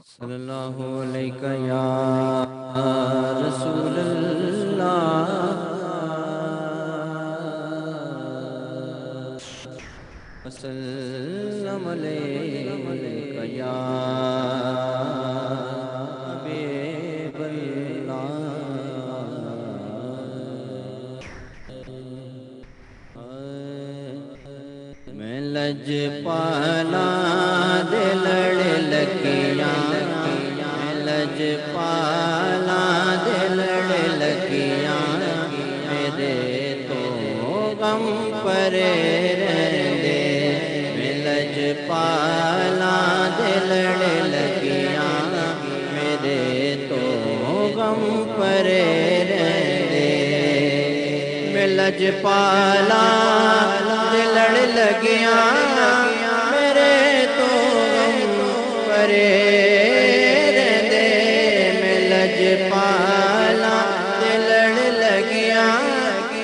صلی اللہ علیہ یا رسول اللہ وسلم علیہ یا حبیب اللہ میں لج پالا دل لکیاں لج پالا دل لکیاں میرے تو غم پرے رہندے میں لج پالا دل لکیاں میرے تو غم پرے رہندے میں لج پالا دل لگیاں میرے تو غم پرے رہندے میں لج پالا دل لگیاں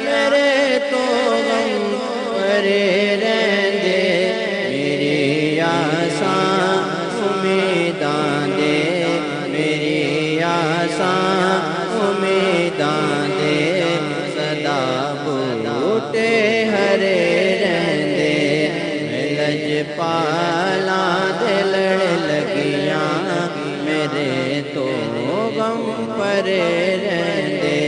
میرے تو غم پرے رہندے میری آساں امیداں دے میری آساں امیداں دے صدا بوٹے ہرے رہندے میں لج پالا دل لگیاں میرے تو غم پرے رہندے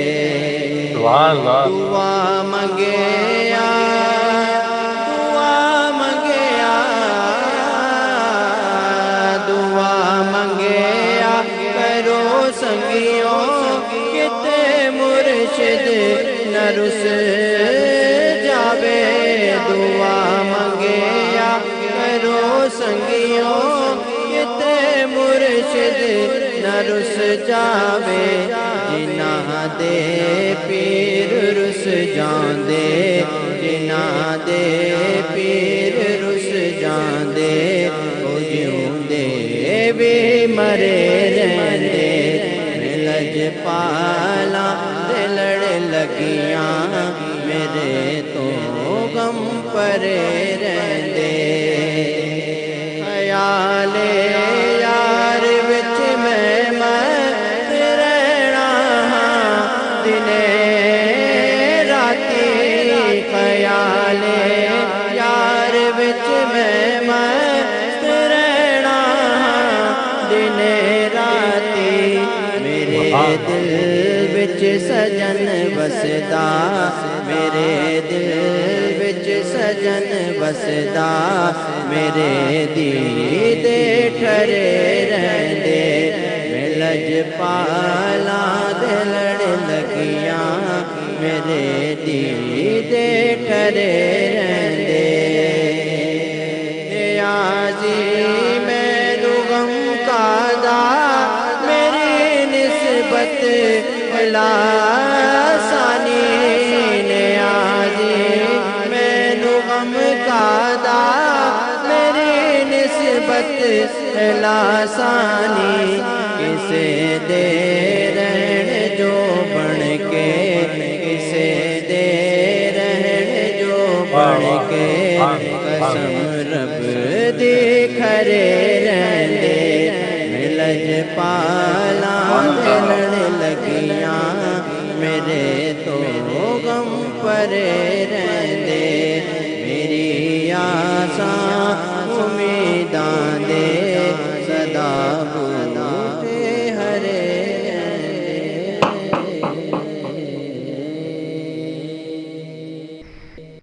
دعا منگیا دعا منگیا دعا منگیا کرو سنگیوں کتے مرشد نہ رس جاوے دعا منگیا کرو سنگیوں کتے مرشد نہ رس جاوے جنہ دے پیر رس جاندے جنہ دے پیر رس جاندے او جیوندے بھی مرے رہندے میں لج پالا دل لگیاں میرے تو غم پرے رہندے خیال یار وچ میں مست رہنا ہاں دنے راتی خیال یار وچ میں مست رہنا ہاں دنے راتی میرے دل وچ سجن وسدا میرے دل وچ سجن وسدا میرے دیدے ٹھرے رہندے میں لج پالا دل لگیاں میرے دیدے ٹھرے رہندے نیازی مینو غم کادا میری نسبت لاسانی نیازی مینو غم کادا میری نسبت لاسانی کسے دے رہن جو بن کے کسے دے رہن جو بن کے قسم رب دی کھرے رہندے میں لج پالا دل لگیاں میرے تو غم پرے رہندے میری آساں